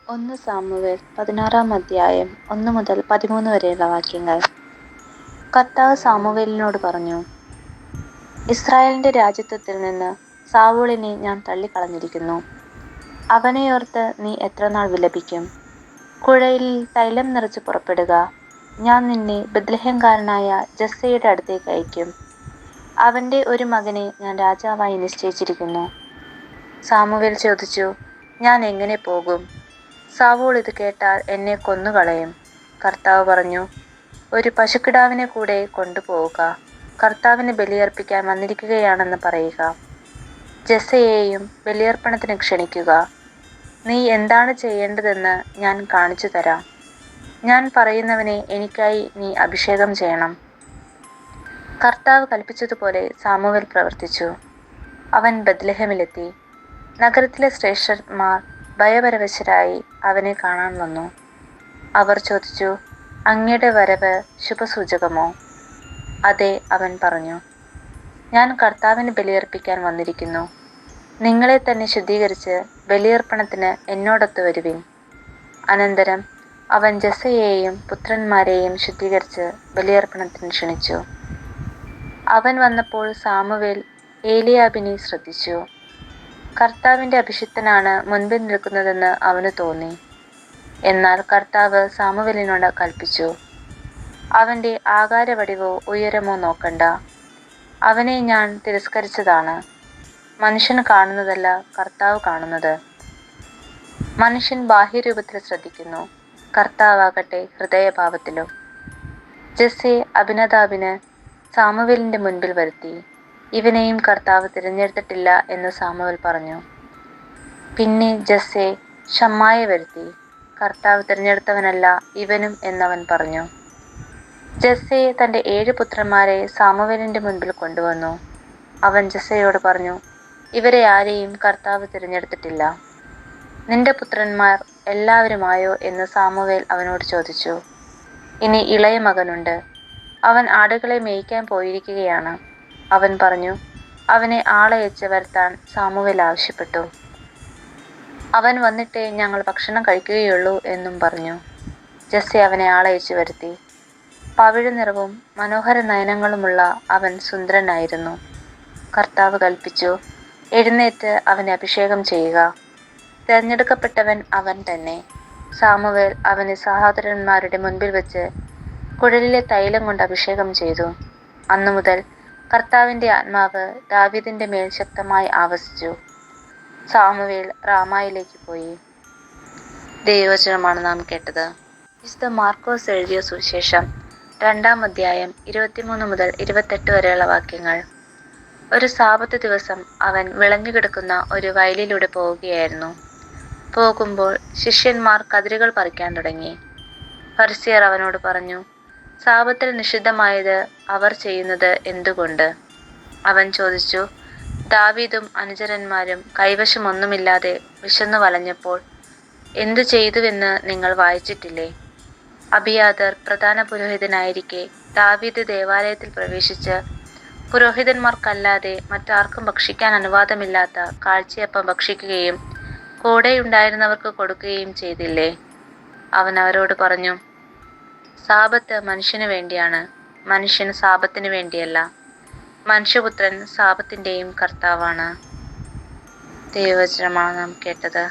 ഒന്ന് സാമുവേൽ 16-ാം അധ്യായം 1 മുതൽ 13 വരെയുള്ള വാക്യങ്ങൾ. കർത്താവ് സാമുവേലിനോട് പറഞ്ഞു, ഇസ്രായേലിന്റെ രാജത്വത്തിൽ നിന്ന് സാവൂളിനെ ഞാൻ തള്ളിക്കളഞ്ഞിരിക്കുന്നു. അവനെയോർത്ത് നീ എത്രനാൾ വിലപിക്കും? കുഴലിൽ തൈലം നിറച്ച് പുറപ്പെടുക. ഞാൻ നിന്നെ ബത്ലഹേംകാരനായ ജസ്സയുടെ അടുത്തേക്ക് അയക്കും. അവന്റെ ഒരു മകനെ ഞാൻ രാജാവായി നിശ്ചയിച്ചിരിക്കുന്നു. സാമുവേൽ ചോദിച്ചു, ഞാൻ എങ്ങനെ പോകും? സാവൂൾ ഇത് കേട്ടാൽ എന്നെ കൊന്നുകളയും. കർത്താവ് പറഞ്ഞു, ഒരു പശുക്കിടാവിനെ കൂടെ കൊണ്ടുപോവുക. കർത്താവിന് ബലിയർപ്പിക്കാൻ വന്നിരിക്കുകയാണെന്ന് പറയുക. ജസ്സയെയും ബലിയർപ്പണത്തിന് ക്ഷണിക്കുക. നീ എന്താണ് ചെയ്യേണ്ടതെന്ന് ഞാൻ കാണിച്ചു തരാം. ഞാൻ പറയുന്നവനെ എനിക്കായി നീ അഭിഷേകം ചെയ്യണം. കർത്താവ് കൽപ്പിച്ചതുപോലെ സാമുവേൽ പ്രവർത്തിച്ചു. അവൻ ബത്ലഹേമിലെത്തി. നഗരത്തിലെ ശ്രേഷ്ഠന്മാർ ഭയപരവശരായി അവനെ കാണാൻ വന്നു. അവർ ചോദിച്ചു, അങ്ങയുടെ വരവ് ശുഭസൂചകമോ? അതെ, അവൻ പറഞ്ഞു, ഞാൻ കർത്താവിന് ബലിയർപ്പിക്കാൻ വന്നിരിക്കുന്നു. നിങ്ങളെ തന്നെ ശുദ്ധീകരിച്ച് ബലിയർപ്പണത്തിന് എന്നോടൊത്ത് വരുവിൻ. അനന്തരം അവൻ ജസ്സയെയും പുത്രന്മാരെയും ശുദ്ധീകരിച്ച് ബലിയർപ്പണത്തിന് ക്ഷണിച്ചു. അവൻ വന്നപ്പോൾ സാമുവേൽ ഏലിയാബിനെ ശ്രദ്ധിച്ചു. കർത്താവിന്റെ അഭിഷിക്തനാണ് മുൻപിൽ നിൽക്കുന്നതെന്ന് അവന് തോന്നി. എന്നാൽ കർത്താവ് സാമുവേലിനോട് കൽപ്പിച്ചു, അവന്റെ ആകാരവടിവോ ഉയരമോ നോക്കണ്ട. അവനെ ഞാൻ തിരസ്കരിച്ചതാണ്. മനുഷ്യൻ കാണുന്നതല്ല കർത്താവ് കാണുന്നത്. മനുഷ്യൻ ബാഹ്യരൂപത്തിൽ ശ്രദ്ധിക്കുന്നു, കർത്താവാകട്ടെ ഹൃദയഭാവത്തിലും. ജസ്സെ അബിനദാബിന് സാമുവേലിന്റെ മുൻപിൽ വരുത്തി. ഇവനെയും കർത്താവ് തിരഞ്ഞെടുത്തിട്ടില്ല എന്ന് സാമുവേൽ പറഞ്ഞു. പിന്നെ ജസ്സെ ശമ്മായെ വരുത്തി. കർത്താവ് തിരഞ്ഞെടുത്തവനല്ല ഇവനും എന്നവൻ പറഞ്ഞു. ജസ്സെ തന്റെ 7 പുത്രന്മാരെ സാമുവേലിന്റെ മുൻപിൽ കൊണ്ടുവന്നു. അവൻ ജസ്സയോട് പറഞ്ഞു, ഇവരെ ആരെയും കർത്താവ് തിരഞ്ഞെടുത്തിട്ടില്ല. നിന്റെ പുത്രന്മാർ എല്ലാവരുമായോ എന്ന് സാമുവേൽ അവനോട് ചോദിച്ചു. ഇനി ഇളയ മകനുണ്ട്. അവൻ ആടുകളെ മേയ്ക്കാൻ പോയിരിക്കുകയാണ്. അവൻ പറഞ്ഞു. അവനെ ആളയച്ച് വരുത്താൻ സാമുവേൽ ആവശ്യപ്പെട്ടു. അവൻ വന്നിട്ടേ ഞങ്ങൾ ഭക്ഷണം കഴിക്കുകയുള്ളൂ എന്നും പറഞ്ഞു. ജസ്സെ അവനെ ആളയച്ചു വരുത്തി. പവിഴ നിറവും മനോഹര നയനങ്ങളുമുള്ള അവൻ സുന്ദരനായിരുന്നു. കർത്താവ് കൽപ്പിച്ചു, എഴുന്നേറ്റ് അവനെ അഭിഷേകം ചെയ്യുക. തിരഞ്ഞെടുക്കപ്പെട്ടവൻ അവൻ തന്നെ. സാമുവേൽ അവനെ സഹോദരന്മാരുടെ മുൻപിൽ വെച്ച് കുഴലിലെ തൈലം കൊണ്ട് അഭിഷേകം ചെയ്തു. അന്നു മുതൽ കർത്താവിന്റെ ആത്മാവ് ദാവീദിന്റെ മേൽ ശക്തമായി ആവസിച്ചു. സാമുവേൽ റാമായിലേക്ക് പോയി. ദൈവവചനമാണ് നാം കേട്ടത്. വിശുദ്ധ മാർക്കോസ് എഴുതിയ സുവിശേഷം 2-ാം അധ്യായം 23 മുതൽ 28 വരെയുള്ള വാക്യങ്ങൾ. ഒരു സാബത്ത് ദിവസം അവൻ വിളഞ്ഞുകിടക്കുന്ന ഒരു വയലിലൂടെ പോവുകയായിരുന്നു. പോകുമ്പോൾ ശിഷ്യന്മാർ കതിരുകൾ പറിക്കാൻ തുടങ്ങി. ഫരിസേയർ അവനോട് പറഞ്ഞു, സാബത്തിൽ നിഷിദ്ധമായത് അവർ ചെയ്യുന്നത് എന്തുകൊണ്ട്? അവൻ ചോദിച്ചു, ദാവീദും അനുചരന്മാരും കൈവശമൊന്നുമില്ലാതെ വിശന്നു വലഞ്ഞപ്പോൾ എന്തു ചെയ്തുവെന്ന് നിങ്ങൾ വായിച്ചിട്ടില്ലേ? അബിയാതർ പ്രധാന പുരോഹിതനായിരിക്കെ ദാവീദ് ദേവാലയത്തിൽ പ്രവേശിച്ച് പുരോഹിതന്മാർക്കല്ലാതെ മറ്റാർക്കും ഭക്ഷിക്കാൻ അനുവാദമില്ലാത്ത കാഴ്ചയപ്പം ഭക്ഷിക്കുകയും കൂടെയുണ്ടായിരുന്നവർക്ക് കൊടുക്കുകയും ചെയ്തില്ലേ? അവൻ അവരോട് പറഞ്ഞു, സാബത്ത് മനുഷ്യന് വേണ്ടിയാണ്, മനുഷ്യൻ സാബത്തിന് വേണ്ടിയല്ല. മനുഷ്യപുത്രൻ സാബത്തിന്റെയും കർത്താവാണ്. ദൈവവചനമാണ് നാം കേട്ടത്.